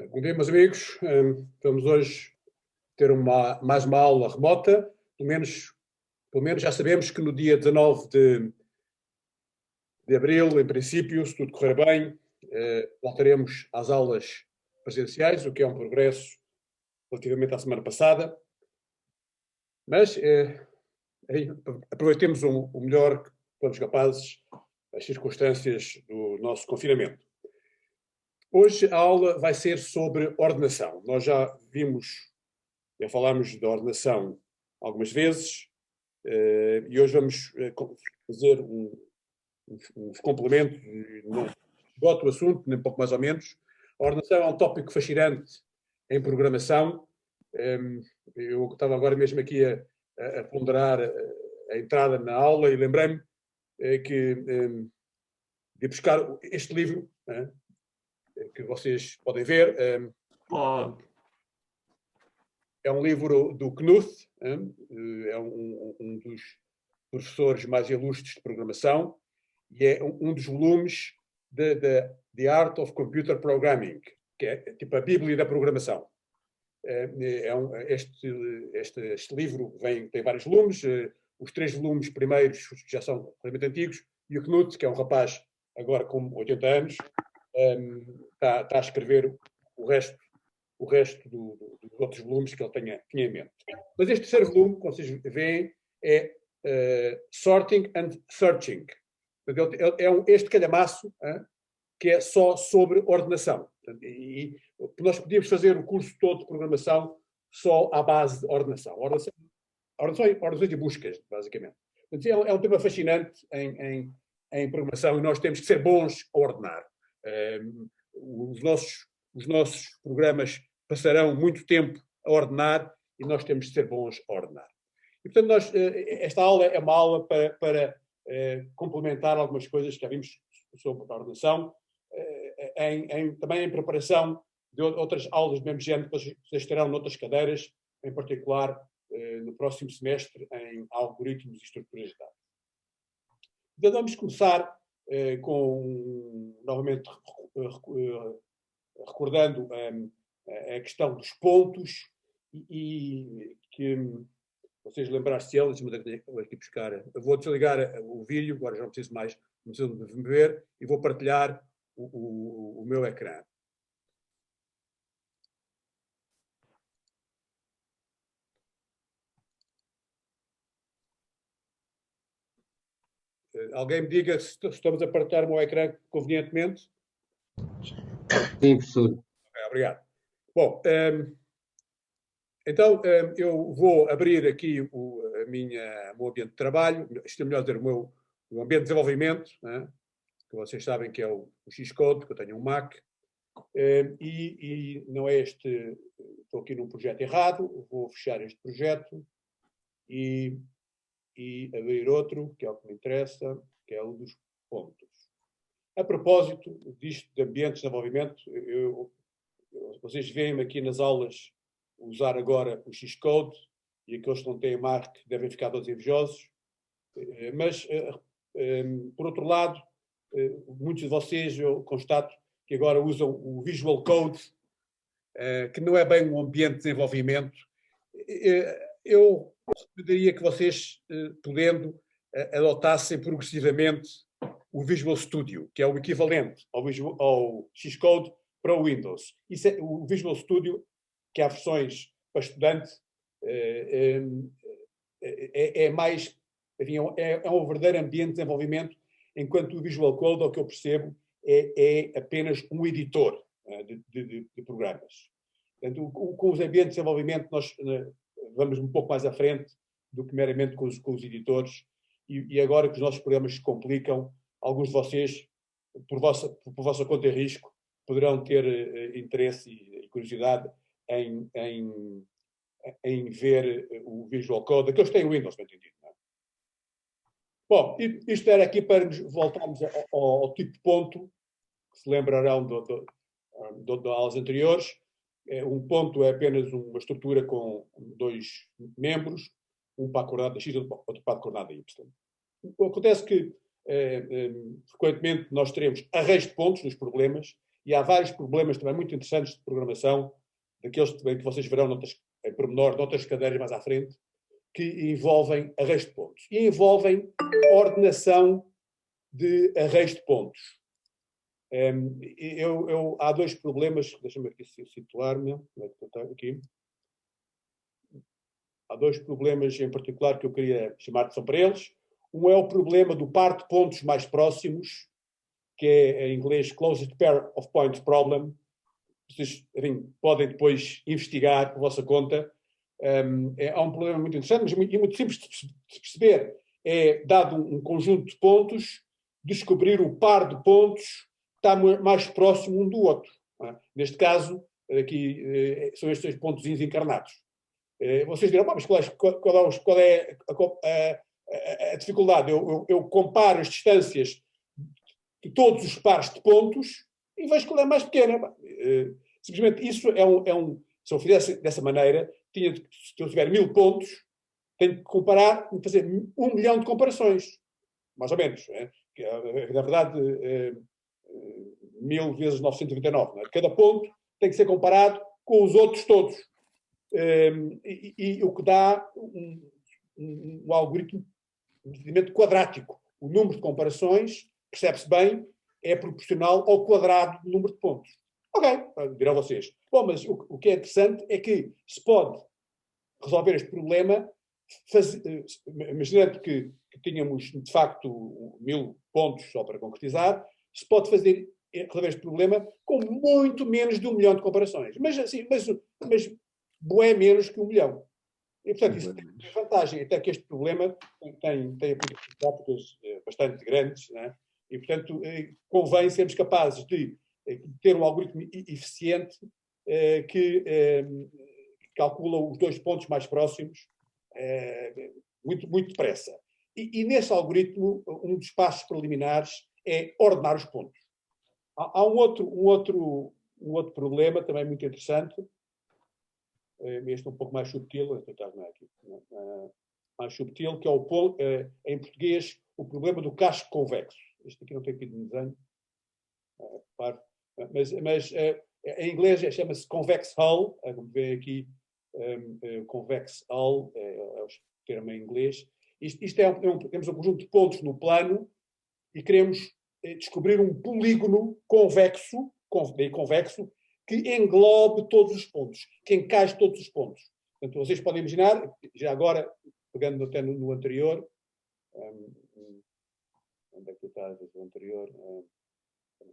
Bom dia, meus amigos. Vamos hoje ter mais uma aula remota. Pelo menos já sabemos que no dia 19 de abril, em princípio, se tudo correr bem, voltaremos às aulas presenciais, o que é um progresso relativamente à semana passada. Mas aproveitemos o melhor que fomos capazes, as circunstâncias do nosso confinamento. Hoje a aula vai ser sobre ordenação. Nós já falámos da ordenação algumas vezes, e hoje vamos fazer uns complementos, não esgoto o assunto, nem pouco mais ou menos. A ordenação é um tópico fascinante em programação. Eu estava agora mesmo aqui a ponderar a entrada na aula e lembrei-me de buscar este livro, que vocês podem ver. É um livro do Knuth, é um dos professores mais ilustres de programação, e é um dos volumes de The Art of Computer Programming, que é tipo a Bíblia da programação. Este livro tem vários volumes, os 3 volumes primeiros já são realmente antigos, e o Knuth, que é um rapaz agora com 80 anos, está a escrever o resto dos outros volumes que ele tinha em mente. Mas este terceiro volume, como vocês veem, é Sorting and Searching. Este calhamaço que é só sobre ordenação. E nós podíamos fazer o curso todo de programação só à base de ordenação. Ordenações e buscas, basicamente. É um tema fascinante em programação e nós temos que ser bons a ordenar. Os nossos programas passarão muito tempo a ordenar e nós temos de ser bons a ordenar. E, portanto, esta aula é uma aula para complementar algumas coisas que já vimos sobre a ordenação, também em preparação de outras aulas do mesmo género que vocês terão noutras cadeiras, em particular no próximo semestre em algoritmos e estruturas de dados. Então vamos começar novamente recordando a questão dos pontos e que vocês lembrar-se deles, mas vou aqui buscar. Eu vou desligar o vídeo, agora já não preciso de me ver, e vou partilhar o meu ecrã. Alguém me diga se estamos a partilhar o meu ecrã convenientemente? Sim, professor. Okay, obrigado. Bom, então eu vou abrir aqui o meu ambiente de trabalho, isto é melhor dizer, o meu ambiente de desenvolvimento, que vocês sabem que é o Xcode, que eu tenho um Mac, e não é este, estou aqui num projeto errado, vou fechar este projeto e abrir outro, que é o que me interessa, que é o dos pontos. A propósito disto de ambientes de desenvolvimento, vocês veem-me aqui nas aulas usar agora o Xcode, e aqueles que não têm Mac devem ficar todos invejosos, mas, por outro lado, muitos de vocês, eu constato, que agora usam o Visual Code, que não é bem um ambiente de desenvolvimento. Eu recomendaria que vocês, podendo, adotassem progressivamente o Visual Studio, que é o equivalente ao Xcode para o Windows. O Visual Studio, que há versões para estudante, é mais, enfim, é um verdadeiro ambiente de desenvolvimento, enquanto o Visual Code, ao que eu percebo, é apenas um editor de programas. Portanto, com os ambientes de desenvolvimento nós vamos um pouco mais à frente do que meramente com os editores, e agora que os nossos programas se complicam, alguns de vocês, por vossa conta e risco, poderão ter interesse e curiosidade em ver o Visual Code, aqueles que têm Windows, não entendido. Não é? Bom, isto era aqui para nos voltarmos ao tipo de ponto, que se lembrarão de aulas anteriores. Um ponto é apenas uma estrutura com 2 membros, um para a coordenada X e outro para a coordenada Y. Acontece que, frequentemente, nós teremos arrays de pontos nos problemas, e há vários problemas também muito interessantes de programação, daqueles também que vocês verão em pormenor, noutras cadeiras mais à frente, que envolvem arrays de pontos. E envolvem ordenação de arrays de pontos. Há dois problemas, deixa-me aqui situar-me, aqui. Há dois problemas em particular que eu queria chamar a atenção para eles. Um é o problema do par de pontos mais próximos, que é em inglês Closest Pair of Points Problem. Vocês, enfim, podem depois investigar por vossa conta. Há um problema muito interessante, mas muito simples de perceber. É, dado um conjunto de pontos, descobrir o par de pontos que está mais próximo um do outro. Não é? Neste caso, aqui são estes dois pontozinhos encarnados. Vocês dirão, mas qual é a dificuldade? Eu comparo as distâncias de todos os pares de pontos e vejo qual é mais pequena. Simplesmente isso se eu fizesse dessa maneira, se eu tiver 1000 pontos, tenho que comparar, fazer 1 milhão de comparações, mais ou menos. Na verdade, 1000 vezes 999. Não é? Cada ponto tem que ser comparado com os outros todos. E o que dá um algoritmo de quadrático. O número de comparações, percebe-se bem, é proporcional ao quadrado do número de pontos. Ok, dirão vocês. Bom, mas o que é interessante é que se pode resolver este problema, imaginando que tínhamos, de facto, 1000 pontos só para concretizar, se pode resolver este problema com muito menos de 1 milhão de comparações. Mas bué menos que 1 milhão. E, portanto, isso tem vantagem, até que este problema tem aplicações práticas bastante grandes, né? E, portanto, convém sermos capazes de ter um algoritmo eficiente que calcula os dois pontos mais próximos muito, muito depressa. E nesse algoritmo, um dos passos preliminares é ordenar os pontos. Há um outro problema também muito interessante, este um pouco mais subtil, mais subtil, que é em português o problema do casco convexo. Este aqui não tem aqui de desenho, mas em inglês chama-se convex hull, como vê aqui, convex hull é o termo em inglês. Isto temos um conjunto de pontos no plano e queremos descobrir um polígono convexo que englobe todos os pontos, que encaixe todos os pontos. Portanto, vocês podem imaginar, já agora, pegando até no anterior, onde é que está o anterior?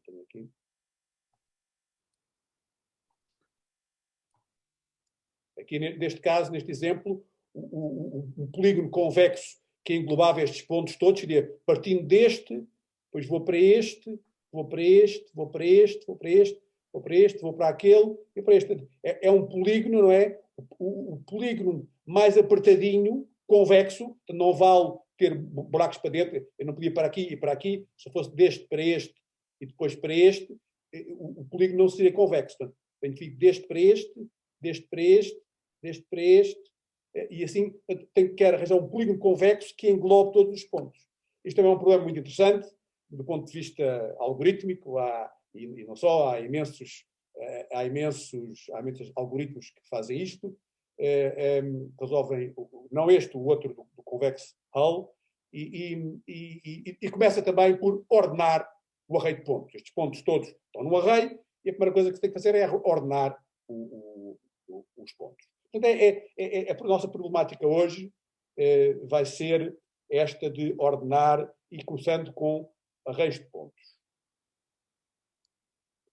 Tenho aqui. Aqui, neste caso, neste exemplo, o polígono convexo que englobava estes pontos todos seria partindo deste, depois vou para este, vou para este, vou para este, vou para este, vou para este, vou para aquele e para este. É um polígono, não é? O polígono mais apertadinho, convexo, não vale ter buracos para dentro. Eu não podia para aqui e para aqui. Se fosse deste para este e depois para este, o polígono não seria convexo. Portanto, tenho que ir deste para este, deste para este, deste para este, e assim tenho que arranjar um polígono convexo que englobe todos os pontos. Isto também é um problema muito interessante, do ponto de vista algorítmico, e não só, há imensos algoritmos que fazem isto, resolvem, não este, o outro do convex hull, e começa também por ordenar o array de pontos. Estes pontos todos estão no array, e a primeira coisa que se tem que fazer é ordenar os pontos. Portanto, a nossa problemática hoje vai ser esta de ordenar e começando com arrays de pontos.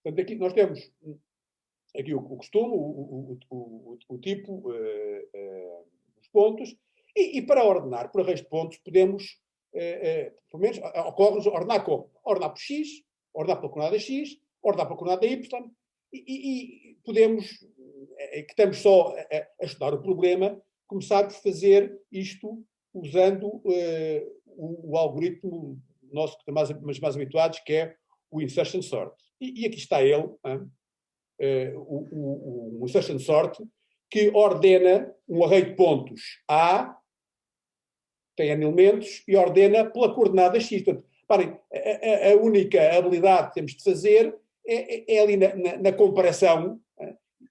Portanto, aqui nós temos aqui o costume, o tipo dos pontos, e para ordenar por arrays de pontos podemos, pelo menos, ocorre-nos ordenar como? Ordenar por x, ordenar pela coordenada x, ordenar pela coordenada y, e podemos, que estamos só a estudar o problema, começar por fazer isto usando o algoritmo nosso que estamos mais habituados, que é o insertion sort. E aqui está ele, o insertion sort, que ordena um array de pontos A, tem N elementos, e ordena pela coordenada x. Portanto, parem, a única habilidade que temos de fazer é ali na comparação.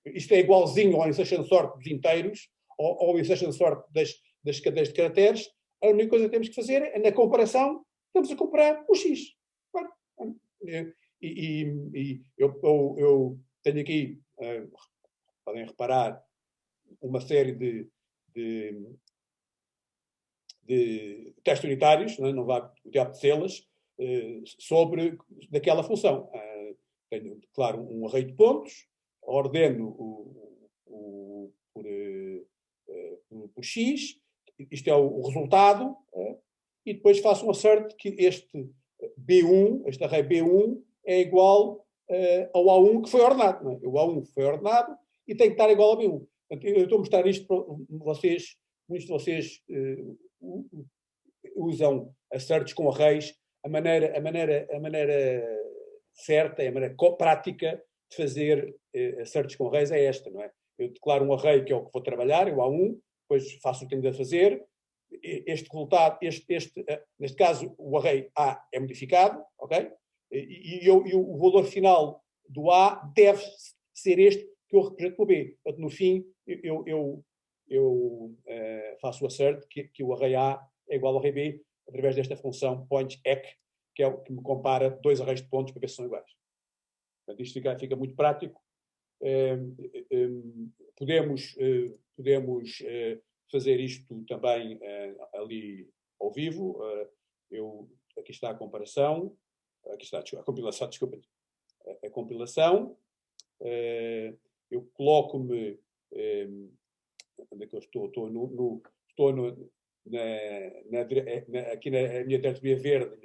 Isto é igualzinho ao insertion sort dos inteiros, ou ao insertion sort das cadeias de caracteres. A única coisa que temos que fazer é, na comparação, estamos a comparar o X. Claro. E eu tenho aqui, podem reparar, uma série de testes unitários, não vai apetecê-las, sobre daquela função. Tenho, claro, um array de pontos, ordeno por X, isto é o resultado, e depois faço um assert que este B1, este array B1, é igual ao A1 que foi ordenado. Não é? O A1 foi ordenado e tem que estar igual ao B1. Portanto, eu estou a mostrar isto para vocês, muitos de vocês usam asserts com arrays. A maneira certa, a maneira prática de fazer asserts com arrays é esta, não é? Eu declaro um array que é o que vou trabalhar, o A1, depois faço o que tenho de fazer. Este resultado, neste caso, o array A é modificado, ok? E o valor final do A deve ser este que eu represento no B. Portanto, no fim, eu faço o assert que o array A é igual ao array B através desta função pointEck, que é o que me compara dois arrays de pontos para ver se são iguais. Portanto, isto fica muito prático. Podemos fazer isto também ali ao vivo. Aqui está a comparação. Aqui está a compilação, desculpa. A compilação. Eu coloco-me... onde é que eu estou? Estou aqui na minha diretoria verde,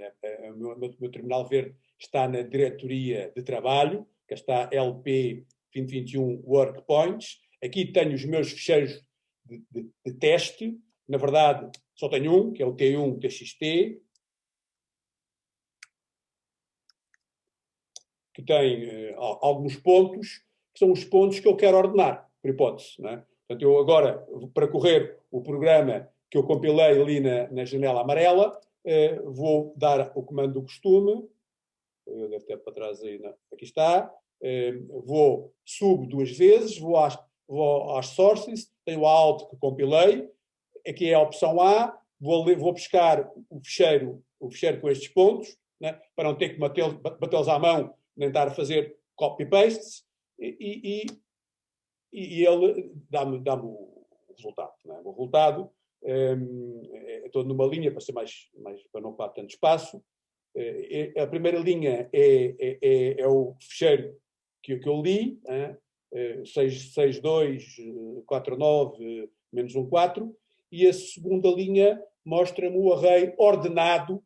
o meu terminal verde está na diretoria de trabalho, que está LP 2021 Workpoints. Aqui tenho os meus ficheiros de teste. Na verdade, só tenho um, que é o T1 TXT, que tem alguns pontos, que são os pontos que eu quero ordenar, por hipótese. Não é? Portanto, eu agora, para correr o programa que eu compilei ali na janela amarela, vou dar o comando do costume. Eu devo ter para trás aí, não. Aqui está. Subo duas vezes, vou às sources, tenho a alt que compilei, aqui é a opção A, vou buscar o ficheiro com estes pontos, né, para não ter que batê-los à mão, nem estar a fazer copy-pastes, e ele dá-me o resultado. Né? O resultado estou numa linha para ser mais para não ocupar tanto espaço. A primeira linha é o ficheiro que eu li, 6249-14, e a segunda linha mostra-me o array ordenado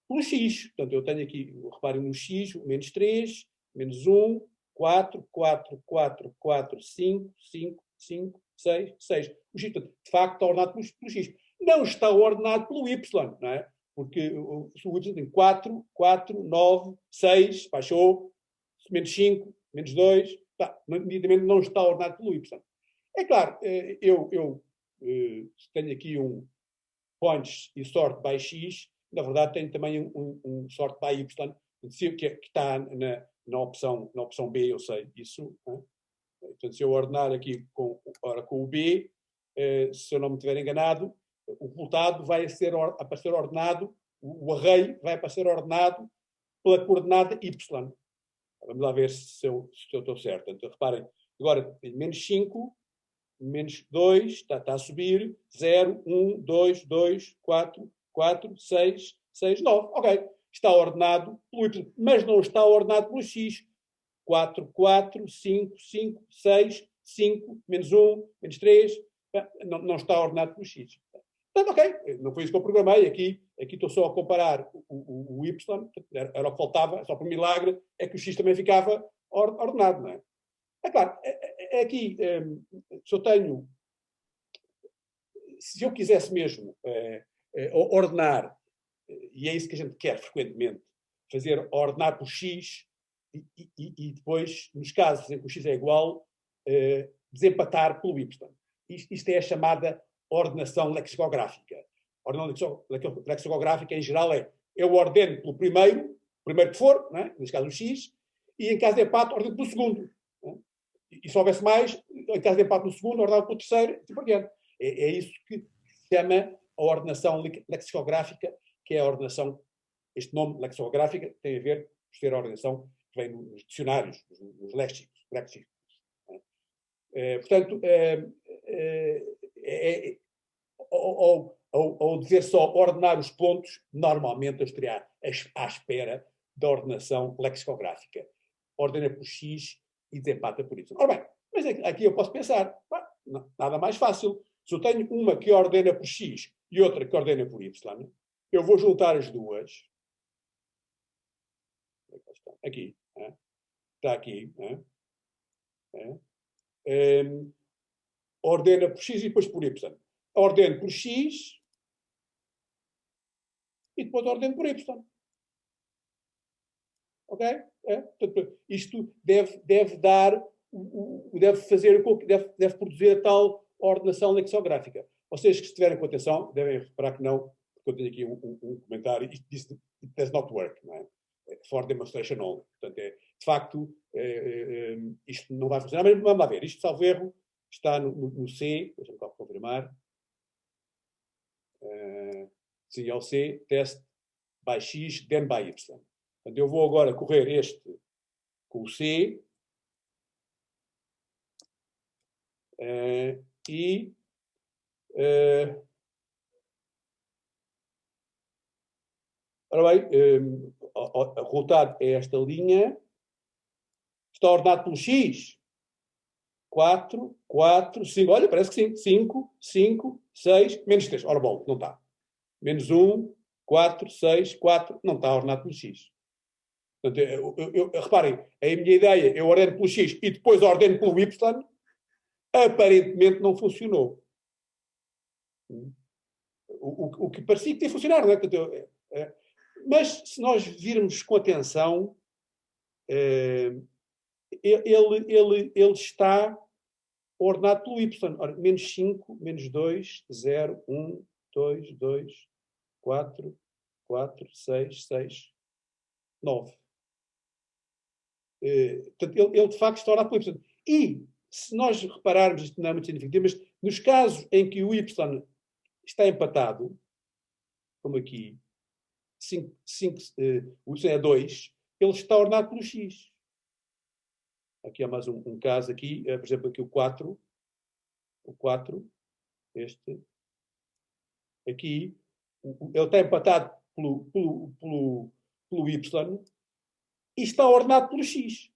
pelo X. Portanto, eu tenho aqui, reparem no X, menos 3, menos 1, 4, 4, 4, 4, 5, 5, 5, 6, 6. O X, portanto, de facto, está ordenado pelo X. Não está ordenado pelo Y, não é? Porque o Y tem 4, 4, 9, 6, baixou, menos 5, menos 2, nitidamente não está ordenado pelo Y. É claro, eu tenho aqui um points e sort by X, na verdade tenho também um sort by Y, que está na opção B, eu sei isso. Né? Portanto, se eu ordenar aqui com o B, se eu não me estiver enganado, o resultado vai aparecer ordenado, o array vai aparecer ordenado pela coordenada Y. Vamos lá ver se eu estou certo. Então, reparem, agora tenho menos 5, menos 2, está a subir, 0, 1, 2, 2, 4, 4, 6, 6, 9. Ok, está ordenado pelo Y, mas não está ordenado pelo X. 4, 4, 5, 5, 6, 5, menos 1, menos 3, não está ordenado pelo X. Portanto, ok, não foi isso que eu programei. Aqui estou só a comparar o Y, era o que faltava, só por milagre, é que o X também ficava ordenado, não é? É claro, aqui, se eu quisesse mesmo ordenar, e é isso que a gente quer frequentemente, ordenar por X, e depois, nos casos em que o X é igual, desempatar pelo Y. Isto é a chamada ordenação lexicográfica. A ordenação lexicográfica, em geral, eu ordeno pelo primeiro, primeiro que for, não é? Neste caso o x, e em caso de empate, ordeno pelo segundo. Não é? E se houvesse mais, em caso de empate no segundo, ordenava pelo terceiro, e assim por diante. É isso que se chama a ordenação lexicográfica, que é a ordenação, este nome lexicográfica tem a ver por ser a ordenação que vem nos dicionários, nos léxicos. Portanto, ao dizer só ordenar os pontos, normalmente eu estaria à espera da ordenação lexicográfica. Ordena por X e desempata por Y. Ora bem, mas aqui eu posso pensar, nada mais fácil. Se eu tenho uma que ordena por X e outra que ordena por Y, eu vou juntar as duas. Aqui. Está aqui. Ordena por X e depois por Y. Ordeno por X e depois ordeno por Y. Ok? Portanto, isto deve dar, deve produzir a tal ordenação lexicográfica. Vocês que estiverem com atenção devem reparar que não, porque eu tenho aqui um comentário, isto diz it does not work, não é? For demonstration only. Portanto, de facto, isto não vai funcionar, mas vamos lá ver. Isto, salvo erro, está no C, deixa-me cá confirmar. Sim, é o C, test by X, then by Y. Portanto, eu vou agora correr este com o C e ora bem, o resultado é esta linha, está ordenado pelo X. 4, 4, 5, olha, parece que sim. 5, 5, 6, menos 3. Ora, bom, não está. Menos 1, 4, 6, 4, não está ordenado pelo X. Portanto, reparem, a minha ideia, eu ordeno pelo X e depois ordeno pelo Y, aparentemente não funcionou. O que parecia que tinha funcionado, não é? Mas se nós virmos com atenção, ele está ordenado pelo Y. Ora, menos 5, menos 2, 0, 1, 2, 2, 4, 4, 6, 6, 9. Portanto, ele de facto está ordenado pelo Y. E, se nós repararmos, isto não é muito significativo, mas nos casos em que o Y está empatado, como aqui, o Y é 2, ele está ordenado pelo X. Aqui há mais um caso aqui, por exemplo, aqui o 4, este, aqui, ele está empatado pelo Y e está ordenado pelo X.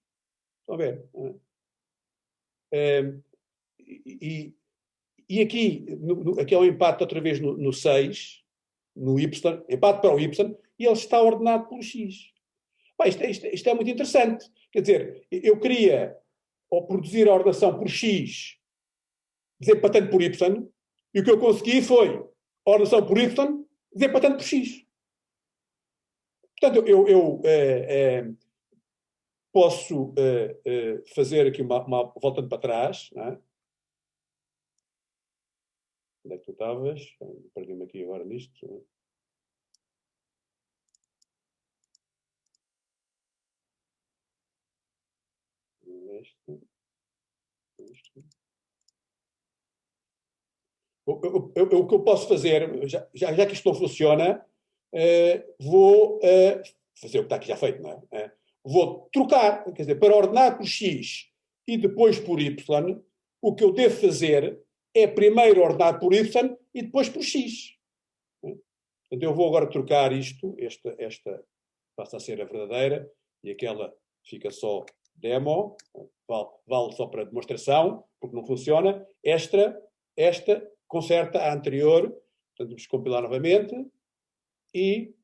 Estão a ver? E aqui é um empate outra vez no 6, no Y, empate para o Y, e ele está ordenado pelo X. Isto é muito interessante. Quer dizer, eu queria ou produzir a ordenação por X desempatando por Y, e o que eu consegui foi a ordenação por Y desempatando por X. Portanto, eu posso fazer aqui voltando para trás, não é? Onde é que tu estavas? Perdi-me aqui agora nisto. O que eu posso fazer, já que isto não funciona, vou fazer o que está aqui já feito, não é? Vou trocar, quer dizer, para ordenar por X e depois por Y, o que eu devo fazer é primeiro ordenar por Y e depois por X. Portanto, eu vou agora trocar isto, esta passa a ser a verdadeira e aquela fica só demo, vale só para demonstração, porque não funciona. Esta conserta a anterior, portanto vamos compilar novamente e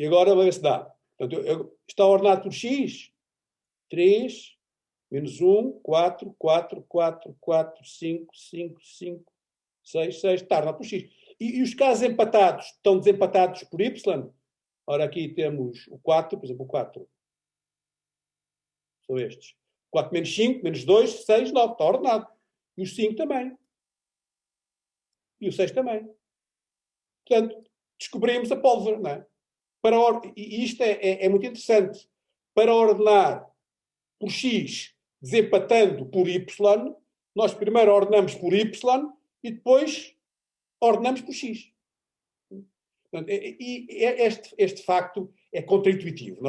agora vamos ver se dá. Portanto, está ordenado por X, 3, menos 1, 4, 4, 4, 4, 5, 5, 5, 6, 6, está ordenado por X. E os casos empatados estão desempatados por Y. Ora, aqui temos o 4, por exemplo, o 4. São estes. 4 menos 5, menos 2, 6, 9. Está ordenado. E os 5 também. E o 6 também. Portanto, descobrimos a pólvora, não é? E isto é muito interessante. Para ordenar por X desempatando por Y, nós primeiro ordenamos por Y e depois ordenamos por X. Portanto, este facto é contraintuitivo.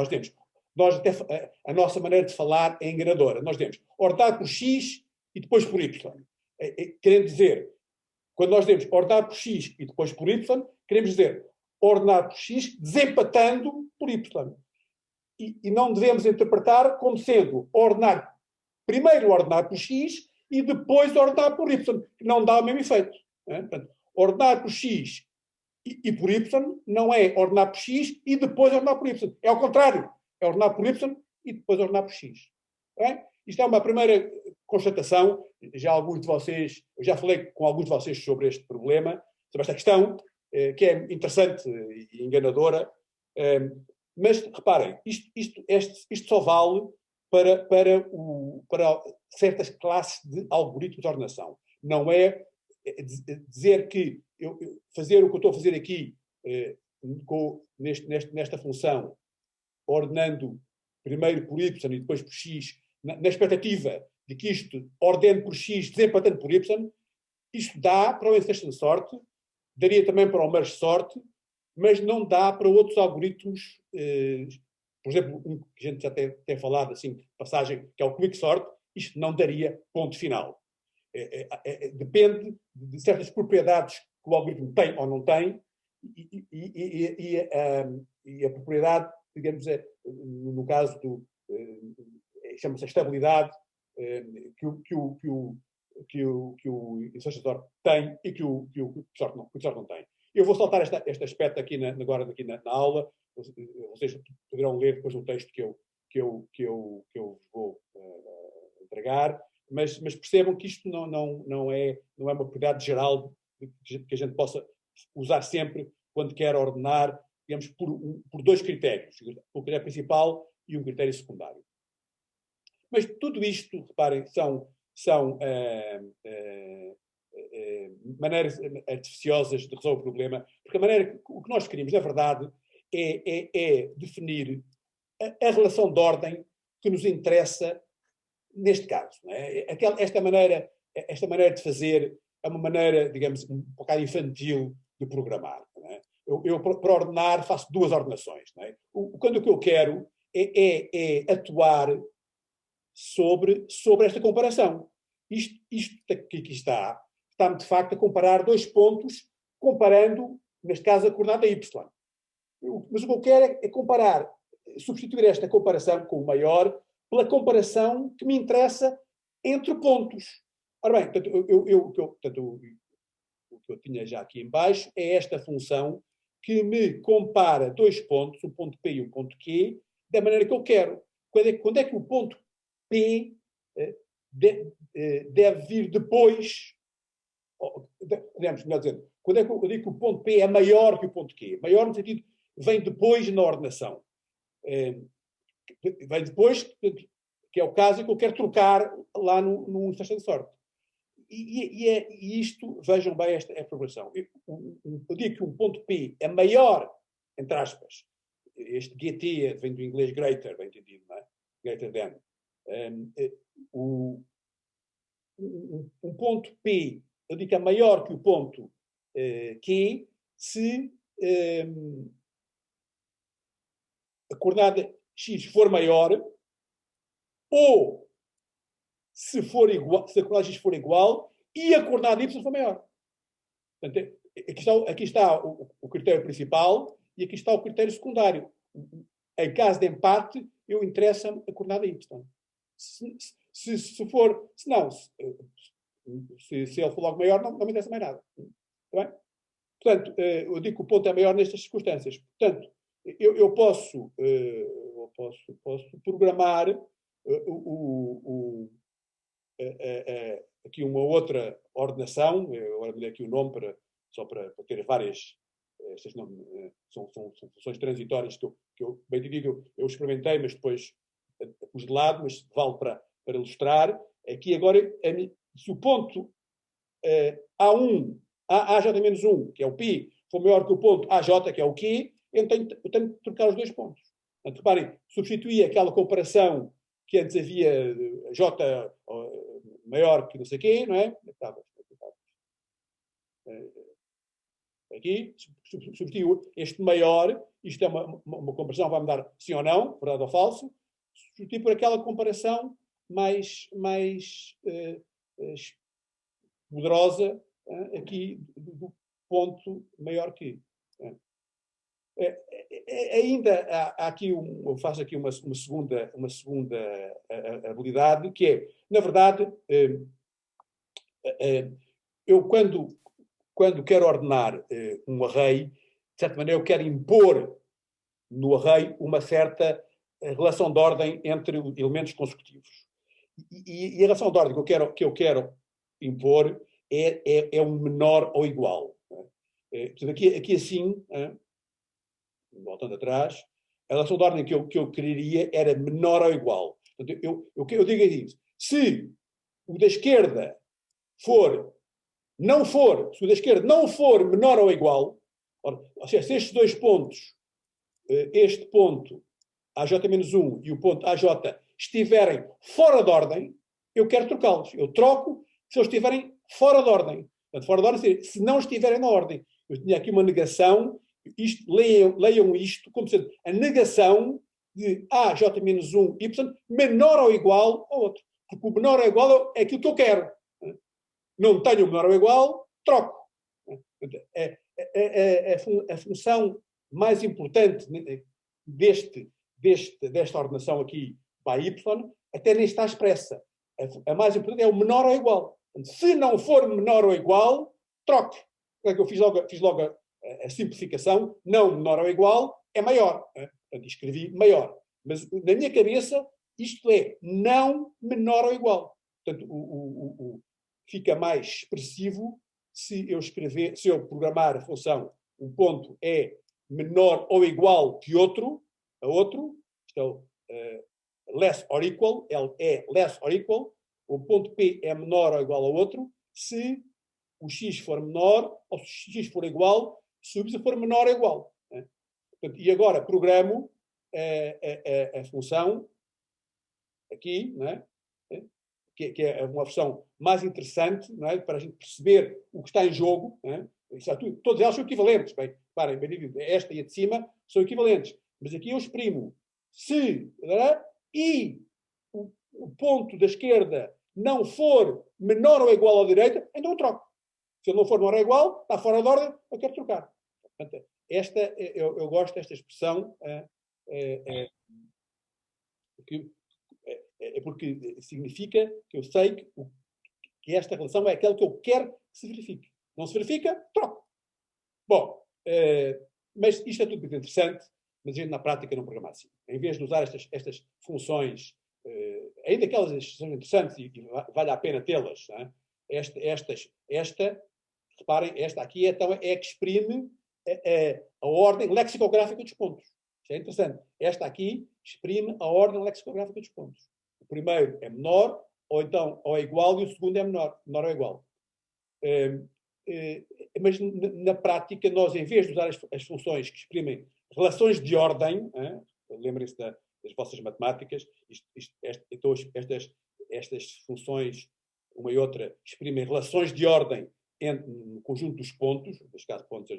A nossa maneira de falar é enganadora. Nós temos ordenar por X e depois por Y. Querendo dizer, quando nós temos ordenar por X e depois por Y, queremos dizer ordenar por X desempatando por Y. E não devemos interpretar como sendo primeiro ordenar por X e depois ordenar por Y, que não dá o mesmo efeito. Portanto, ordenar por X e por Y não é ordenar por X e depois ordenar por Y. É ao contrário. É ordenar por Y e depois ordenar por X. Isto é uma primeira constatação. Eu já falei com alguns de vocês sobre este problema, sobre esta questão, que é interessante e enganadora. Mas, reparem, isto só vale para certas classes de algoritmos de ordenação. Não é dizer que fazer o que eu estou a fazer aqui nesta função, ordenando primeiro por Y e depois por X, na expectativa de que isto ordene por X, desempatando por Y, isto dá para o insertion sort, daria também para o merge sort, mas não dá para outros algoritmos, por exemplo, um que a gente já tem falado, assim, passagem, que é o quicksort, isto não daria ponto final. Depende de certas propriedades que o algoritmo tem ou não tem, e a propriedade, digamos, no caso chama-se a estabilidade que o insertion sort tem e que o quicksort não tem. Eu vou saltar este aspecto aqui agora na aula. Vocês poderão ler depois o texto que eu vou entregar, mas percebam que isto não é uma propriedade geral que a gente possa usar sempre quando quer ordenar, digamos, por dois critérios, o critério principal e um critério secundário. Mas tudo isto, reparem, são maneiras artificiosas de resolver o problema, porque o que nós queremos, na verdade, é definir a relação de ordem que nos interessa neste caso. Não é? Esta maneira de fazer é uma maneira, digamos, um bocado infantil de programar. Não é? Eu, para ordenar, faço duas ordenações. Não é? Quando o que eu quero é atuar sobre esta comparação. Isto que aqui está-me, de facto, a comparar dois pontos, comparando, neste caso, a coordenada y. Mas o que eu quero é comparar, substituir esta comparação com o maior pela comparação que me interessa entre pontos. Ora bem, o que eu tinha já aqui em baixo é esta função que me compara dois pontos, um ponto P e um ponto Q, da maneira que eu quero. Quando é que o ponto P deve vir depois, podemos melhor dizer, quando é que eu digo que o ponto P é maior que o ponto Q? Maior no sentido, vem depois na ordenação. Vem depois, que é o caso em que eu quero trocar lá no insertion sort. E isto, vejam bem esta progressão. Eu digo que um ponto P é maior, entre aspas, este GT vem do inglês greater, bem entendido, não é? Greater than. Um ponto P, eu digo que é maior que o ponto Q se a coordenada X for maior ou se a coordenada X for igual e a coordenada Y for maior. Portanto, aqui está o critério principal e aqui está o critério secundário. Em caso de empate, eu interessa-me a coordenada Y. Se ele for logo maior, não me interessa mais nada. Está bem? Portanto, eu digo que o ponto é maior nestas circunstâncias. Portanto, eu posso programar aqui uma outra ordenação. Eu agora dei aqui o nome só para ter várias. Estas são funções transitórias que eu bem digo, eu experimentei, mas depois pus de lado, mas vale para ilustrar. Aqui agora, se o ponto A1, AJ-1, que é o P, for maior que o ponto AJ, que é o Q, eu tenho que trocar os dois pontos. Portanto, reparem, substituir aquela comparação que antes havia J maior que não sei o quê, não é? Aqui, substituo este maior, isto é uma comparação, vai-me dar sim ou não, verdade ou falso, substituo por aquela comparação mais poderosa aqui do ponto maior que. Ainda há aqui eu faço aqui uma segunda habilidade, que é, na verdade, eu quando quero ordenar um array, de certa maneira eu quero impor no array uma certa relação de ordem entre elementos consecutivos. E a relação de ordem que eu quero impor é um menor ou igual. Portanto, aqui assim, voltando atrás, a relação de ordem que eu quereria era menor ou igual. Portanto, eu digo isso. Se o da esquerda se o da esquerda não for menor ou igual, ou seja, se estes dois pontos, este ponto AJ-1 e o ponto AJ estiverem fora de ordem, eu quero trocá-los. Eu troco se eles estiverem fora de ordem. Portanto, fora de ordem, se não estiverem na ordem. Eu tinha aqui uma negação, leiam isto como sendo a negação de AJ-1 e, portanto, menor ou igual ao outro. Porque o menor ou igual é aquilo que eu quero. Não tenho o menor ou igual, troco. A função mais importante desta ordenação aqui para Y até nem está expressa. A mais importante é o menor ou igual. Se não for menor ou igual, troque. Eu fiz logo a simplificação, não menor ou igual, é maior. Portanto, escrevi maior. Mas na minha cabeça, isto é não menor ou igual. Portanto, fica mais expressivo se eu programar a função, um ponto é menor ou igual que outro, isto é less or equal, L é less or equal, o ponto P é menor ou igual ao outro, se o X for menor, ou se o X for igual, se o Y for menor ou igual. Portanto, e agora programo a função aqui, não é? Que é uma versão mais interessante, não é? Para a gente perceber o que está em jogo. Não é? Todas elas são equivalentes. Bem, parem, esta e a de cima são equivalentes. Mas aqui eu exprimo se e o ponto da esquerda não for menor ou igual à direita, então eu troco. Se ele não for menor ou igual, está fora de ordem, eu quero trocar. Portanto, eu gosto desta expressão porque significa que eu sei que esta relação é aquela que eu quero que se verifique. Não se verifica, troco. Bom, mas isto é tudo muito interessante, mas a gente na prática não programa assim. Em vez de usar estas funções, ainda aquelas são interessantes e vale a pena tê-las, não é? Reparem, esta aqui então é que exprime a ordem lexicográfica dos pontos. Isto é interessante. Esta aqui exprime a ordem lexicográfica dos pontos. O primeiro é menor, ou então ou é igual, e o segundo é menor ou igual. Mas na prática, nós, em vez de usar as funções que exprimem relações de ordem, lembrem-se das vossas matemáticas, então estas funções, uma e outra, exprimem relações de ordem no conjunto dos pontos, neste caso pontos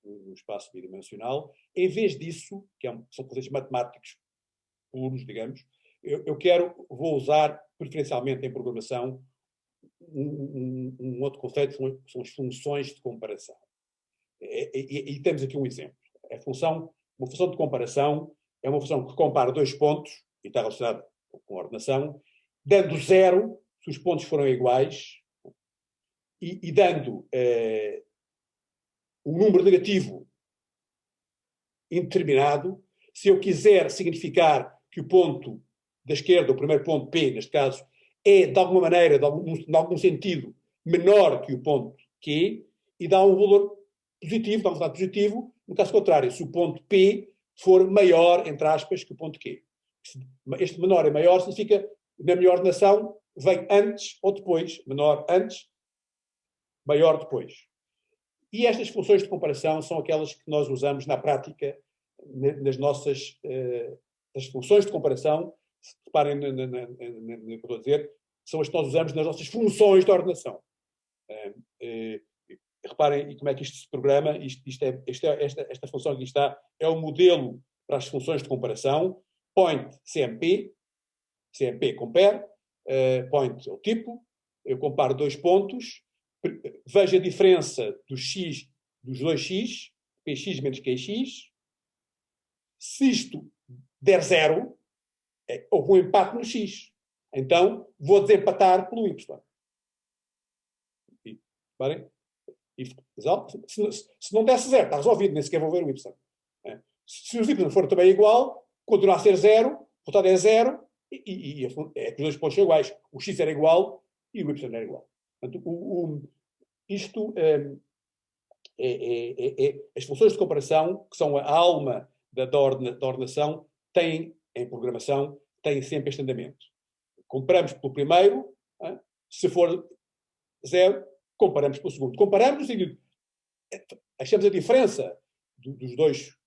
do espaço bidimensional. Em vez disso, são conceitos matemáticos puros, digamos, vou usar, preferencialmente em programação, um outro conceito, são as funções de comparação. E temos aqui um exemplo. Uma função de comparação é uma função que compara dois pontos, e está relacionada com a ordenação, dando zero se os pontos foram iguais, e dando um número negativo indeterminado, se eu quiser significar que o ponto da esquerda, o primeiro ponto P, neste caso, é, de alguma maneira, de algum sentido, menor que o ponto Q, e dá um valor positivo, dá um resultado positivo, no caso contrário, se o ponto P for maior, entre aspas, que o ponto Q. Este menor e maior significa, na minha ordenação, vem antes ou depois, menor antes, maior depois. E estas funções de comparação são aquelas que nós usamos na prática nas nossas as funções de comparação, reparem no que estou a dizer, são as que nós usamos nas nossas funções de ordenação. Reparem como é que isto se programa. Esta função que aqui está é o modelo para as funções de comparação. Point, CMP compare, point é o tipo, eu comparo dois pontos, vejo a diferença dos dois x, px menos qx. Se isto der zero, houve um empate no x. Então, vou desempatar pelo y. Se não desse zero, está resolvido, nem sequer vou ver o y. Se o y for também igual, continua a ser zero, o resultado é zero, e é que os dois pontos são iguais. O x era igual e o y era igual. Portanto, isto as funções de comparação, que são a alma da ordenação, têm, em programação, têm sempre este andamento. Comparamos pelo primeiro, se for zero, comparamos pelo segundo. Comparamos, achamos a diferença dos dois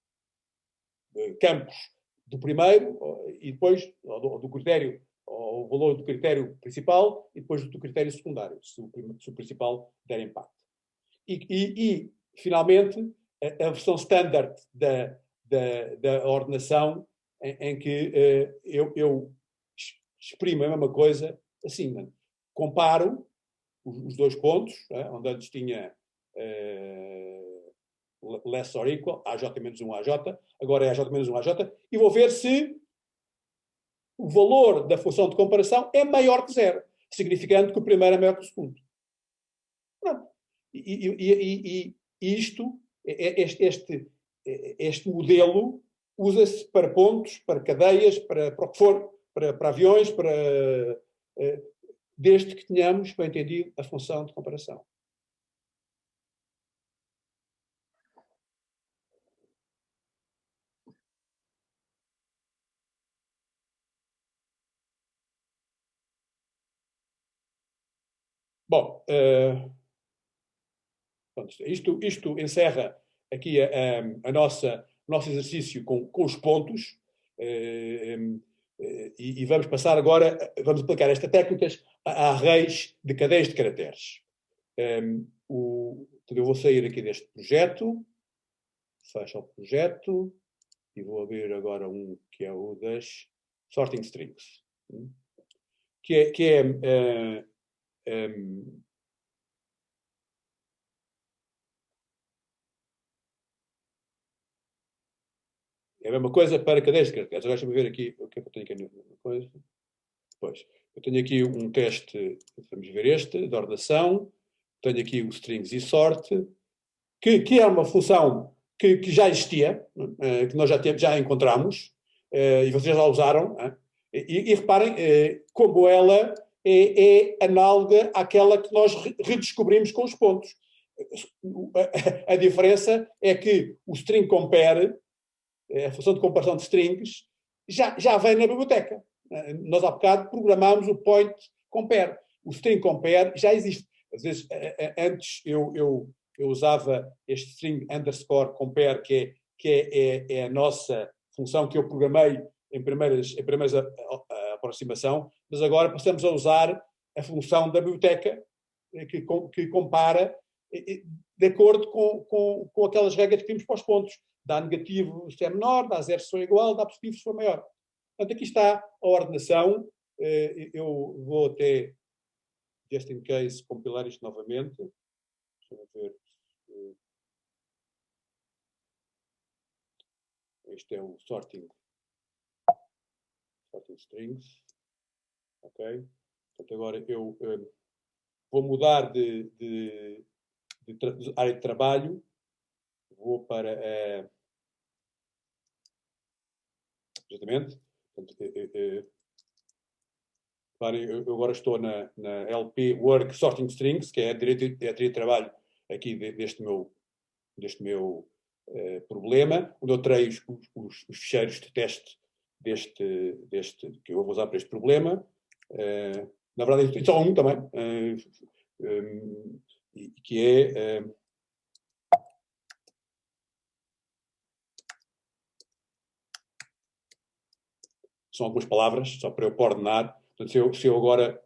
campos do primeiro e depois do critério, o valor do critério principal e depois do critério secundário, se o principal der empate. E finalmente, a versão standard da ordenação, em que eu exprimo a mesma coisa assim, comparo os dois pontos, onde antes tinha less or equal, AJ menos 1 AJ, agora é AJ menos 1 AJ, e vou ver se o valor da função de comparação é maior que zero, significando que o primeiro é maior que o segundo. Pronto. E este modelo usa-se para pontos, para cadeias, para o que for, para aviões, desde que tenhamos, bem entendido, a função de comparação. Bom, isto encerra aqui o nosso exercício com os pontos, e vamos passar agora, vamos aplicar estas técnicas a arrays de cadeias de caracteres. Então eu vou sair aqui deste projeto, fecho o projeto e vou abrir agora um que é o das sorting strings, é a mesma coisa para cadeias de caracteres. Agora deixa-me ver aqui o que é que eu tenho aqui na coisa. Pois, eu tenho aqui um teste, vamos ver este, de ordenação. Tenho aqui o strings e sort, que é uma função que já existia, que nós já encontramos, e vocês já usaram. E reparem como ela é análoga àquela que nós redescobrimos com os pontos. A diferença é que o string compare, a função de comparação de strings, já vem na biblioteca. Nós há bocado programámos o point compare. O string compare já existe. Às vezes, antes eu usava este string underscore compare, que é a nossa função que eu programei em primeiras aproximação, mas agora passamos a usar a função da biblioteca que compara de acordo com aquelas regras que temos para os pontos. Dá negativo se é menor, dá zero se for igual, dá positivo se for maior. Portanto, aqui está a ordenação. Eu vou até, just in case, compilar isto novamente. Deixa eu ver. Este é o sorting strings. Ok? Portanto, agora eu vou mudar de área de trabalho. Vou para exatamente. Portanto, eu agora estou na LP Work Sorting Strings, que é a direita de trabalho aqui deste meu problema, onde eu terei os ficheiros de teste que eu vou usar para este problema. Na verdade, só um também, que é são algumas palavras, só para eu coordenar. Portanto, se eu agora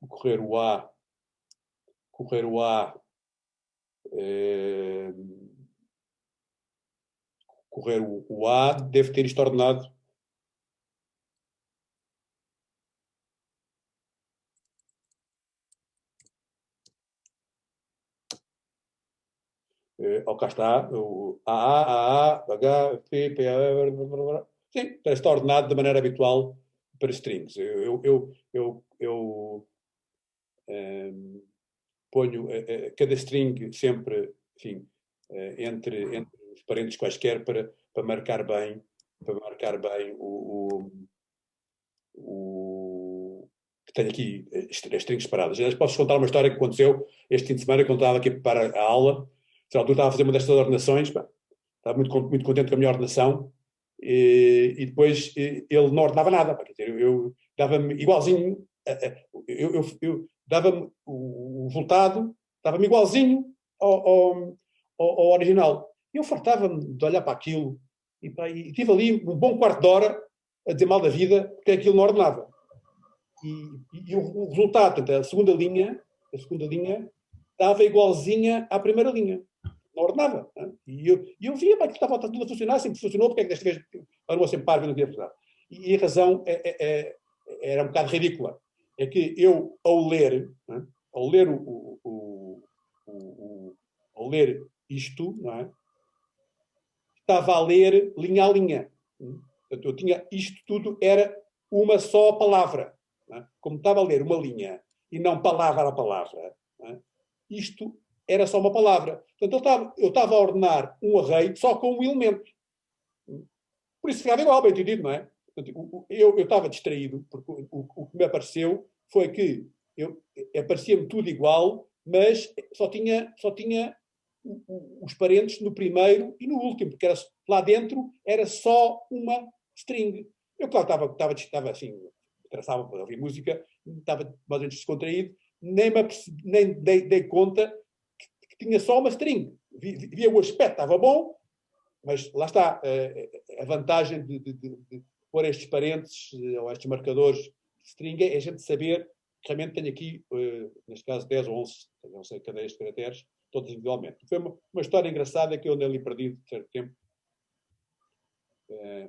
correr o A, eh, correr o A, deve ter isto ordenado. Cá está, o A, H, P, P, A, sim, está ordenado da maneira habitual para strings. Eu ponho cada string sempre, enfim, entre os parênteses quaisquer para marcar bem o que tenho aqui as strings separadas. Eu posso contar uma história que aconteceu este fim de semana, quando estava aqui para a aula. A altura estava a fazer uma destas ordenações, estava muito contente com a minha ordenação, e depois ele não ordenava nada. Quer dizer, eu dava-me igualzinho, eu dava-me o resultado, dava-me igualzinho ao original. Eu fartava-me de olhar para aquilo e tive ali um bom quarto de hora a dizer mal da vida porque aquilo não ordenava. E o resultado, portanto, a segunda linha dava igualzinha à primeira linha. Não ordenava. Né? E eu via que estava tudo a funcionar, sempre funcionou, porque é que desta vez andou sempre parvo e não tinha funcionado. E a razão era um bocado ridícula. É que eu, ao ler, né, ao ler isto, não é, estava a ler linha a linha. Portanto, eu tinha isto tudo, era uma só palavra. Né? Como estava a ler uma linha e não palavra a palavra, né? Isto era só uma palavra. Portanto, eu estava a ordenar um array só com um elemento. Por isso ficava igual, bem entendido, não é? Portanto, eu estava distraído, porque o que me apareceu foi que aparecia-me tudo igual, mas só tinha os parentes no primeiro e no último, porque lá dentro era só uma string. Eu, claro, estava assim, traçava para ouvir música, estava mais ou menos descontraído, nem dei conta que tinha só uma string. Via o aspecto, estava bom, mas lá está, a vantagem de pôr estes parentes ou estes marcadores de string é a gente saber que realmente tenho aqui, neste caso, 10 ou 11, não sei, cadeias de caracteres, todos individualmente. Foi uma história engraçada que eu andei ali perdido de certo tempo.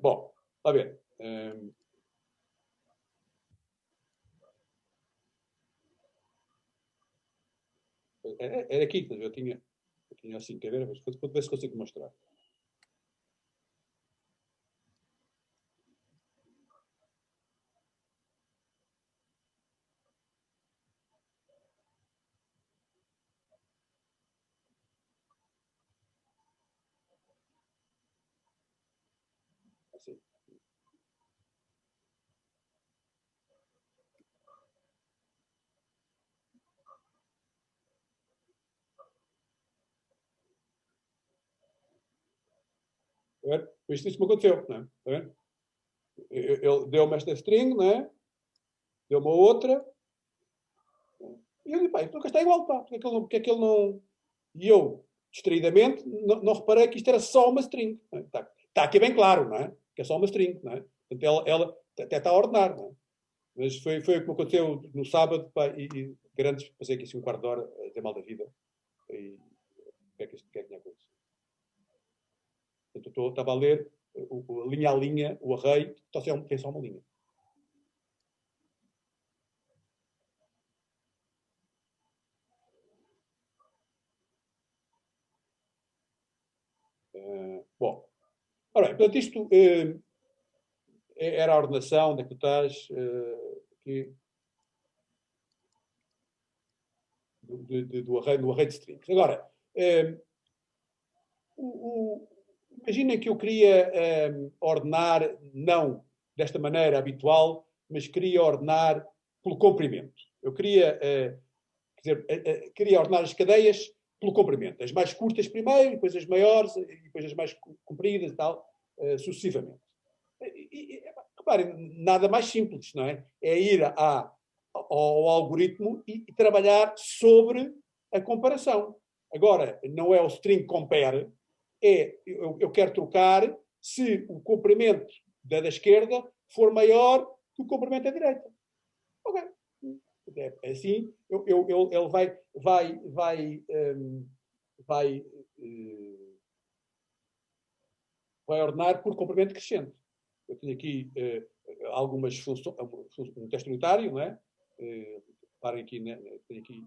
Bom, a ver. Era aqui, eu tinha assim, quer ver? Vou ver se consigo mostrar. Assim. Isto me aconteceu, não é? Ele deu-me esta string, não é? Deu-me outra. E eu disse, pá, então está igual, pá. Porque é que ele não... E eu, distraidamente, não reparei que isto era só uma string. Está aqui bem claro, não é? Que é só uma string, não é? Portanto, ela até está a ordenar, não é? Mas foi o que me aconteceu no sábado, pá, e garanto, passei aqui assim um quarto de hora a ter mal da vida. E o que é que tinha acontecido? Portanto, eu estava a ler linha a linha, o array, tem só uma linha. Bom, ora bem, portanto, isto era a ordenação onde é que tu estás, aqui, do array de strings. Agora, imaginem que eu queria ordenar, não desta maneira habitual, mas queria ordenar pelo comprimento. Eu queria, queria ordenar as cadeias pelo comprimento. As mais curtas primeiro, depois as maiores, e depois as mais compridas e tal, sucessivamente. Reparem, nada mais simples, não é? É ir ao algoritmo e trabalhar sobre a comparação. Agora, não é o string compare, eu quero trocar se o comprimento da esquerda for maior que o comprimento da direita. Ok. É assim, ele vai ordenar por comprimento crescente. Eu tenho aqui algumas funções, um teste unitário, não é? Reparem aqui, né? Tenho aqui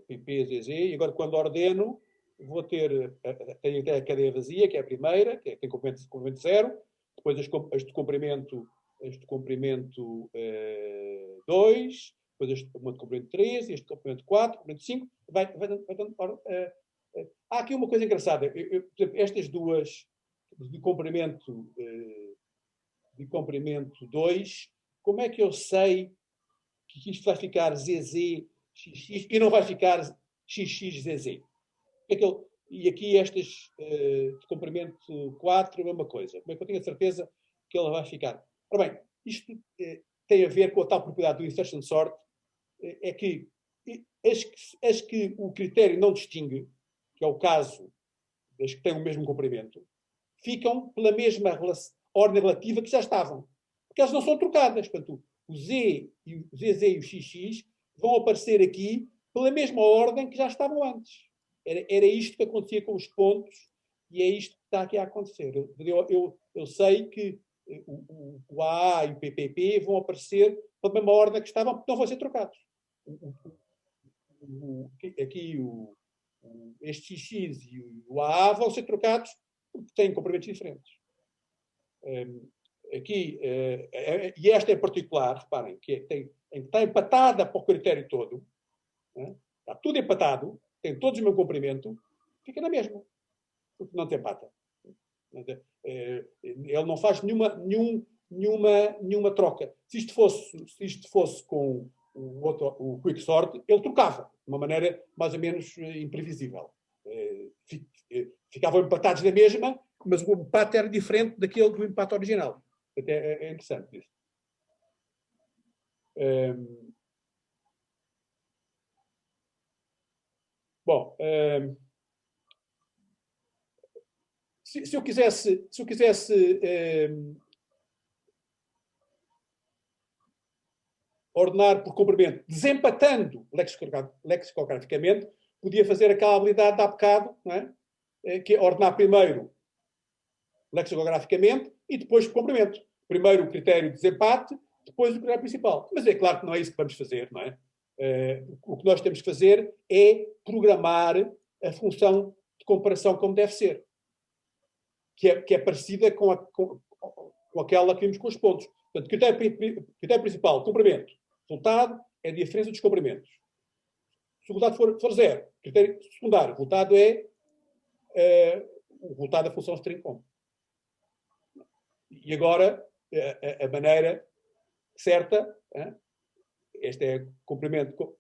PP, ZZ, e agora quando ordeno, vou ter, tenho a cadeia vazia, que é a primeira, que tem comprimento 0, depois as de comprimento 2, depois este de comprimento 3, este de comprimento 4, comprimento 5, vai dando há aqui uma coisa engraçada. Por exemplo, estas duas de comprimento 2, como é que eu sei que isto vai ficar ZZ, XX e não vai ficar XX, ZZ? E aqui estas de comprimento 4, a mesma coisa. Como é que eu tenho a certeza que ela vai ficar? Ora bem, isto tem a ver com a tal propriedade do insertion sort, é que as que o critério não distingue, que é o caso das que têm o mesmo comprimento, ficam pela mesma ordem relativa que já estavam. Porque elas não são trocadas. Portanto, o Z, o ZZ e o XX vão aparecer aqui pela mesma ordem que já estavam antes. Era isto que acontecia com os pontos e é isto que está aqui a acontecer. Eu sei que o AA e o PPP vão aparecer pela mesma ordem que estavam, porque não vão ser trocados. Aqui este XX e o AA vão ser trocados porque têm comprimentos diferentes. Aqui, e esta em particular, reparem, que está empatada para o critério todo, né? Está tudo empatado, tem todos o mesmo comprimento, fica na mesma, porque não tem empata. Ele não faz nenhuma troca. Se isto fosse com o quicksort, ele trocava de uma maneira mais ou menos imprevisível. Ficavam empatados na mesma, mas o empate era diferente daquele do empate original. Até é interessante isso. Bom, se eu quisesse ordenar por comprimento, desempatando lexicograficamente, podia fazer aquela habilidade de há bocado, não é? Que é ordenar primeiro lexicograficamente e depois por comprimento. Primeiro o critério de desempate, depois o critério principal. Mas é claro que não é isso que vamos fazer, não é? O que nós temos que fazer é programar a função de comparação como deve ser, que é parecida com aquela que vimos com os pontos. Portanto, critério principal, comprimento. Resultado é a diferença dos comprimentos. Se o resultado for 0, critério secundário, o resultado é o resultado da função string comp. E agora, a maneira certa, este é comprimento,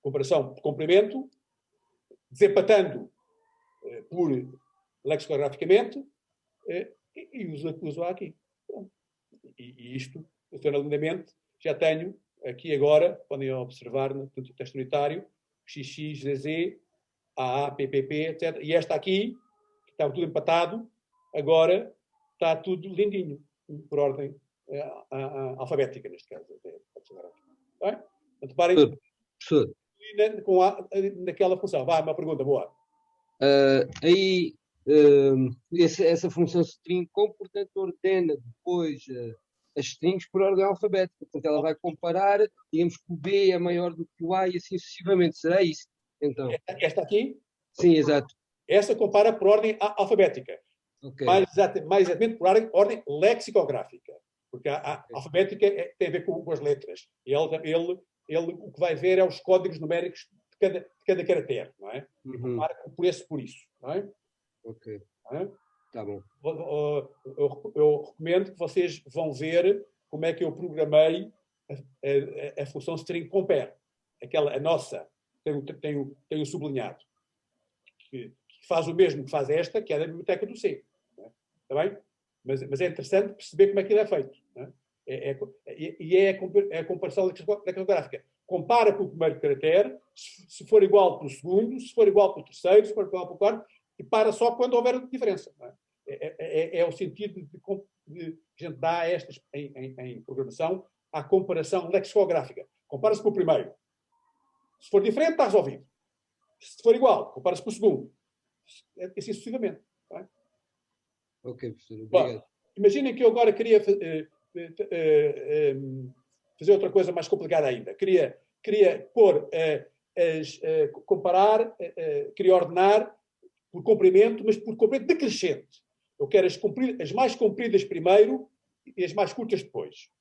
comparação por comprimento, desempatando por lexicograficamente, e uso aqui. E isto, funcionalmente, já tenho aqui agora, podem observar no teste unitário, XX, ZZ, AA, PPP, etc. E esta aqui, que estava tudo empatado, agora está tudo lindinho, por ordem alfabética, neste caso. Bem? Portanto, parem naquela função. Vai, uma pergunta boa. Aí, essa função string comp, portanto, ordena depois as strings por ordem alfabética. Portanto, ela vai comparar, digamos que o B é maior do que o A e assim sucessivamente. Será isso? Então. Esta aqui? Sim, exato. Essa compara por ordem alfabética. Okay. Mais exatamente por ordem lexicográfica. Porque a alfabética tem a ver com as letras. Ele o que vai ver é os códigos numéricos de cada caractere, não é? Compara por isso, não é? Ok. Não é? Tá bom. Eu recomendo que vocês vão ver como é que eu programei a função string compare. A nossa, tem o sublinhado. Que faz o mesmo que faz esta, que é da biblioteca do C. Está bem? Mas é interessante perceber como é que ele é feito. É a comparação lexicográfica. Compara com o primeiro caractere, se for igual para o segundo, se for igual para o terceiro, se for igual para o quarto, e para só quando houver diferença. Não é? É o sentido que a gente dá a estas, em programação, à comparação lexicográfica. Compara-se com o primeiro. Se for diferente, está resolvido. Se for igual, compara-se com o segundo. Assim sucessivamente. É? Ok, professor, obrigado. Bom, imaginem que eu agora queria fazer outra coisa mais complicada ainda. Queria pôr, comparar, queria ordenar por comprimento, mas por comprimento decrescente. Eu quero as mais compridas primeiro e as mais curtas depois.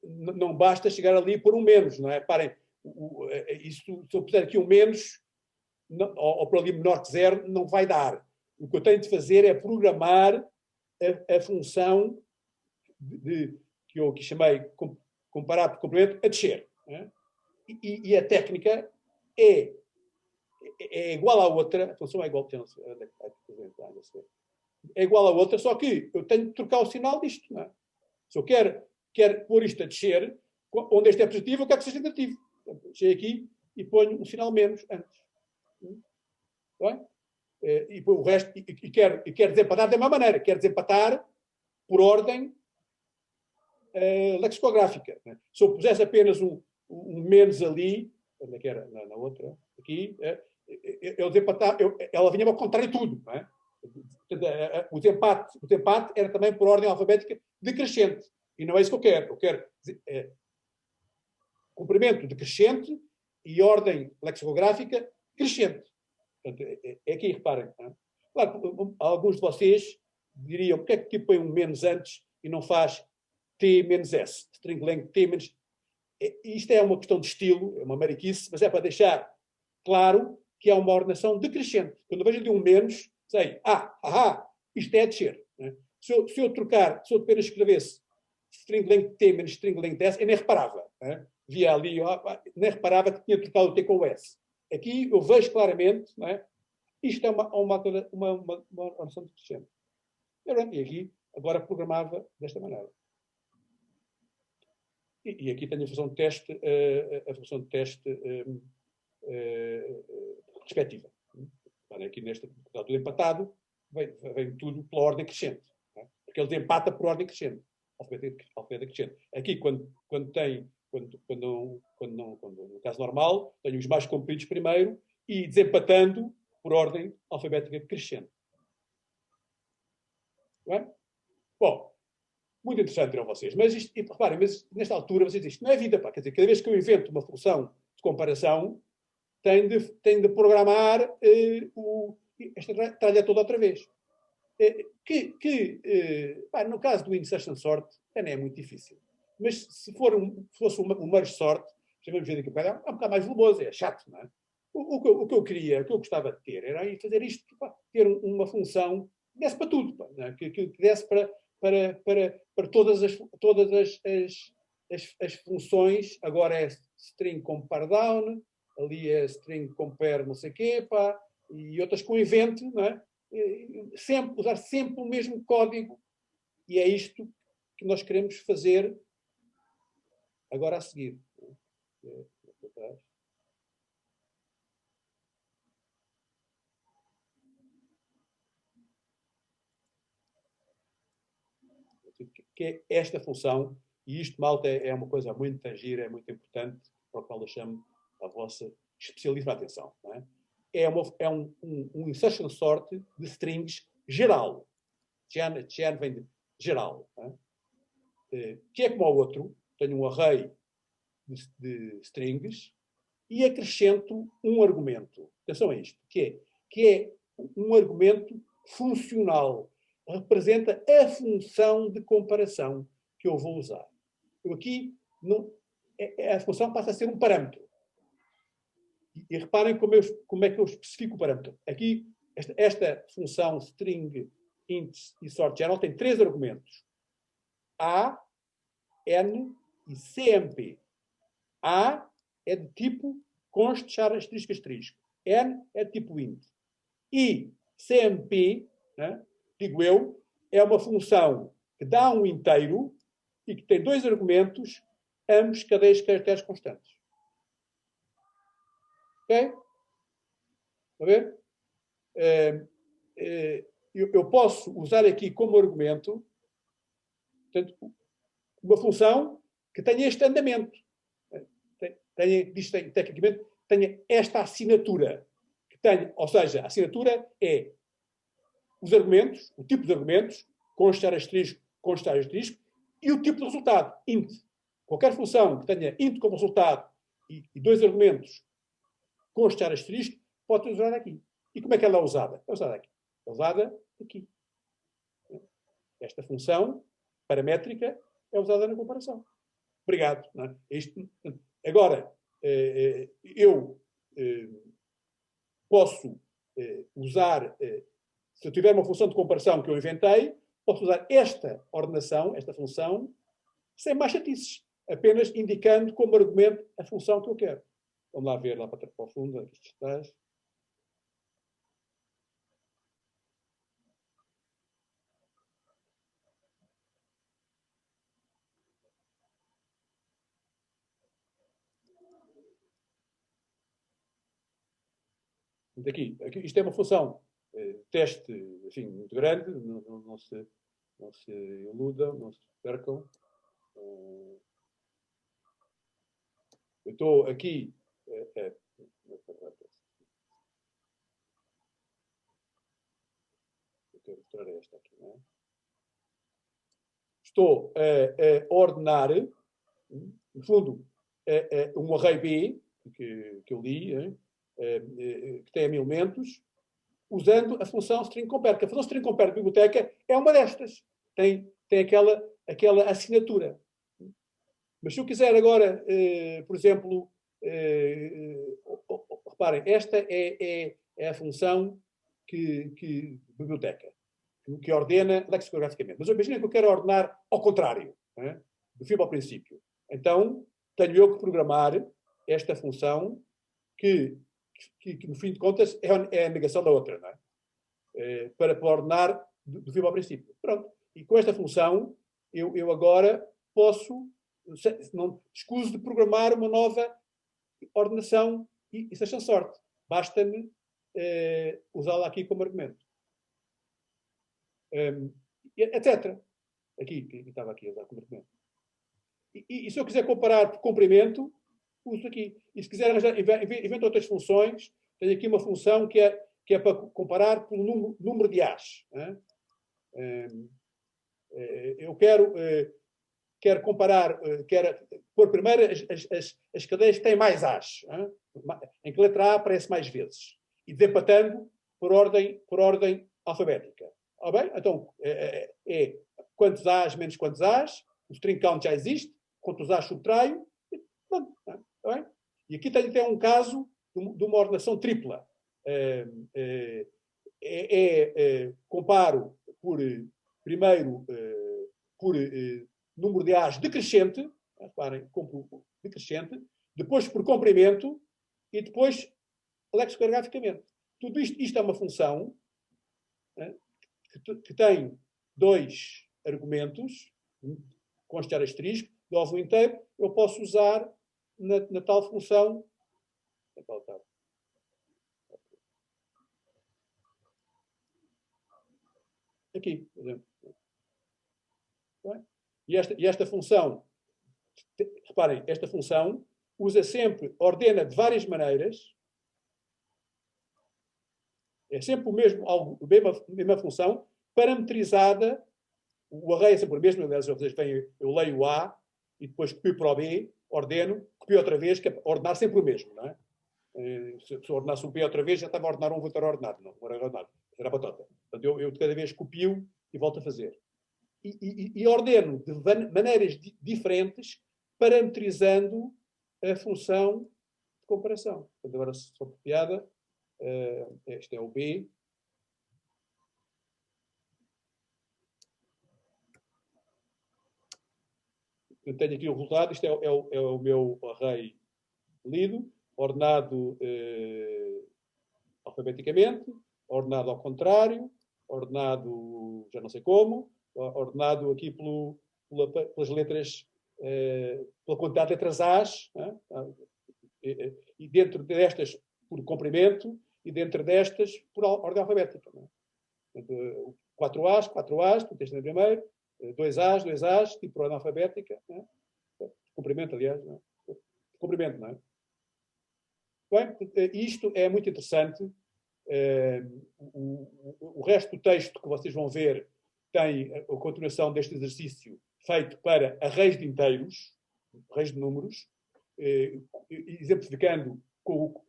Não basta chegar ali e pôr um menos, não é? Parem, se eu puser aqui um menos, ou por ali menor que zero, não vai dar. O que eu tenho de fazer é programar a função que eu chamei comparar por comprimento a descer. É? E a técnica é igual à outra, a função é igual, é igual à outra, só que eu tenho de trocar o sinal disto. Não é? Se eu quero pôr isto a descer, onde este é positivo, eu quero que seja negativo. Chego aqui e ponho um sinal menos antes. Bem? E o resto, e quero desempatar da mesma maneira. Quero desempatar por ordem lexicográfica. Né? Se eu pusesse apenas um menos ali, onde é que era? Na outra, aqui, ela vinha ao contrário de tudo. Não é? O desempate era também por ordem alfabética decrescente. E não é isso que eu quero. Eu quero comprimento decrescente e ordem lexicográfica crescente. Portanto, é aqui, reparem. Não é? Claro, alguns de vocês diriam, porque é que põe um menos antes e não faz T menos S? String length T menos... Isto é uma questão de estilo, é uma mariquice, mas é para deixar claro que é uma ordenação decrescente. Quando eu vejo ali um menos, sei, isto é a descer. Né? Se eu apenas escrevesse string length T menos string length S, eu nem reparava. Né? Via ali, nem reparava que tinha trocado o T com o S. Aqui eu vejo claramente, né? Isto é uma ordenação decrescente. E aqui, agora programava desta maneira. E aqui tenho a função de teste, respectiva. Aqui nesta, está tudo empatado, vem tudo pela ordem crescente. Né? Porque ele desempata por ordem crescente. Alfabeta crescente. Aqui, quando no caso normal, tenho os mais compridos primeiro e desempatando por ordem alfabética crescente. Não é? Bom, muito interessante para vocês. Mas reparem, nesta altura vocês dizem, isto não é vida, pá. Quer dizer, cada vez que eu invento uma função de comparação, tenho de programar esta tralha toda outra vez. No caso do insertion sort, também é muito difícil. Mas se fosse um merge sort, chamamos de daqui a bocado, é um bocado mais volumoso, é chato, não é? O que eu queria, o que eu gostava de ter, era fazer isto, ter uma função que desse para tudo, que desse para todas as funções. Agora é string compare down, ali é string compare não sei o quê, e outras com event, não é? Usar sempre o mesmo código. E é isto que nós queremos fazer agora a seguir. Que é esta função, e isto, malta, é uma coisa muito gira, é muito importante, para o qual eu chamo a vossa especialíssima atenção. Não é? É um insertion sort de strings geral. Gen vem de geral. Não é? Que é como ao outro, tenho um array de strings e acrescento um argumento. Atenção a isto, que é um argumento funcional. Representa a função de comparação que eu vou usar. Eu aqui, a função passa a ser um parâmetro. E reparem como é que eu especifico o parâmetro. Aqui, esta função string, int e sort channel tem 3 argumentos. A, N e CMP. A é de tipo const char asterisco asterisco. N é de tipo int. E CMP, né, digo eu, é uma função que dá um inteiro e que tem 2 argumentos, ambos cadeias de caracteres constantes. Ok? Está a ver? eu posso usar aqui como argumento, portanto, uma função que tenha este andamento. Tecnicamente, tenha esta assinatura. Ou seja, a assinatura é os argumentos, o tipo de argumentos, constar asterisco, e o tipo de resultado, int. Qualquer função que tenha int como resultado e dois argumentos, constar asterisco, pode ser usada aqui. E como é que ela é usada? É usada aqui. É usada aqui. Esta função paramétrica é usada na comparação. Obrigado. Não é? Agora, eu posso usar, se eu tiver uma função de comparação que eu inventei, posso usar esta ordenação, esta função, sem mais chatices, apenas indicando como argumento a função que eu quero. Vamos lá ver, lá para o fundo, aqui estás. Aqui, isto é uma função teste, enfim, muito grande, não se iludam, não se percam. Eu estou aqui. Eu quero mostrar esta aqui, não é? Estou a ordenar, no fundo, um array B, que eu li, que tem 1000 elementos, usando a função string compare. A função string compare de biblioteca é uma destas. Tem aquela assinatura. Mas se eu quiser agora, por exemplo, reparem, esta é a função que biblioteca, que ordena lexicograficamente. Mas imagina que eu quero ordenar ao contrário, né? Do fim ao princípio. Então, tenho eu que programar esta função que no fim de contas, é a negação da outra, não é? Para ordenar do fim ao princípio. Pronto. E com esta função, eu agora posso, não escuso de programar uma nova ordenação e seja sorte. Basta-me usá-la aqui como argumento. Etc. Aqui, que estava aqui a usar como argumento. E se eu quiser comparar por comprimento, uso aqui. E se quiser arranjar, invento outras funções, tenho aqui uma função que é para comparar pelo número de As. Eu quero comparar, quero pôr primeiro as cadeias que têm mais As, em que a letra A aparece mais vezes, e desempatando por ordem alfabética. Ah, bem? Então, quantos As menos quantos As, o string count já existe, quantos As subtraio, e pronto. Tá bem? E aqui tenho até um caso de uma ordenação tripla. Comparo primeiro por número de As decrescente, reparem, decrescente, depois por comprimento e depois lexicograficamente. Tudo isto é uma função que tem dois argumentos, constar asterisco, do alvo inteiro, eu posso usar na tal função. Aqui, por exemplo. E esta função, reparem, esta função usa sempre, ordena de várias maneiras, é sempre a mesma função, parametrizada, o array é sempre o mesmo, aliás, eu leio o A e depois copio para o B, ordeno, copio outra vez, que é ordenar sempre o mesmo, não é? Se eu ordenasse um B outra vez, já estava a ordenar vou estar a ordenar, não era ordenar, era batota. Portanto, eu de cada vez copio e volto a fazer. E ordeno de maneiras diferentes, parametrizando a função de comparação. Portanto, agora, só por piada, este é o B. Eu tenho aqui o resultado, isto é o meu array lido, ordenado alfabeticamente, ordenado ao contrário, ordenado já não sei como, ordenado aqui pelas letras, pela quantidade de letras As, e dentro destas por comprimento, e dentro destas, por ordem alfabética. Não é? Portanto, 4As, tu tens no primeiro, 2As, tipo por ordem alfabética. Não é? Cumprimento, aliás. Não é? Cumprimento, não é? Bem, isto é muito interessante. O resto do texto que vocês vão ver tem a continuação deste exercício feito para arrays de inteiros, arrays de números, exemplificando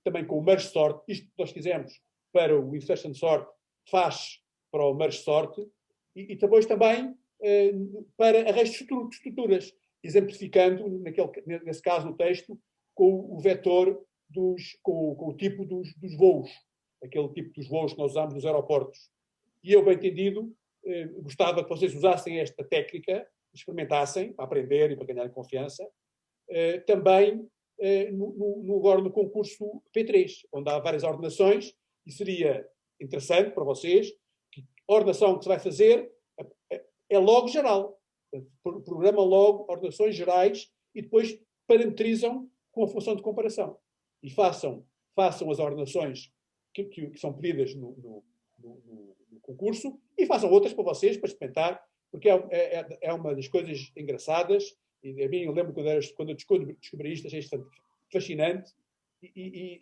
também com o merge sort. Isto que nós fizemos para o insertion sort faz para o merge sort e depois também para arrays de estruturas, exemplificando, nesse caso, no texto, com o vetor com o tipo dos voos, aquele tipo dos voos que nós usamos nos aeroportos. E eu, bem entendido, gostava que vocês usassem esta técnica, experimentassem, para aprender e para ganhar confiança, também agora no concurso P3, onde há várias ordenações, e seria interessante para vocês que a ordenação que se vai fazer é logo geral. Programa logo ordenações gerais e depois parametrizam com a função de comparação. E façam as ordenações que são pedidas no concurso e façam outras para vocês, para experimentar, porque é uma das coisas engraçadas. E a mim, eu lembro quando eu descobri isto, achei isto fascinante,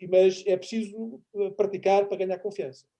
mas é preciso praticar para ganhar confiança.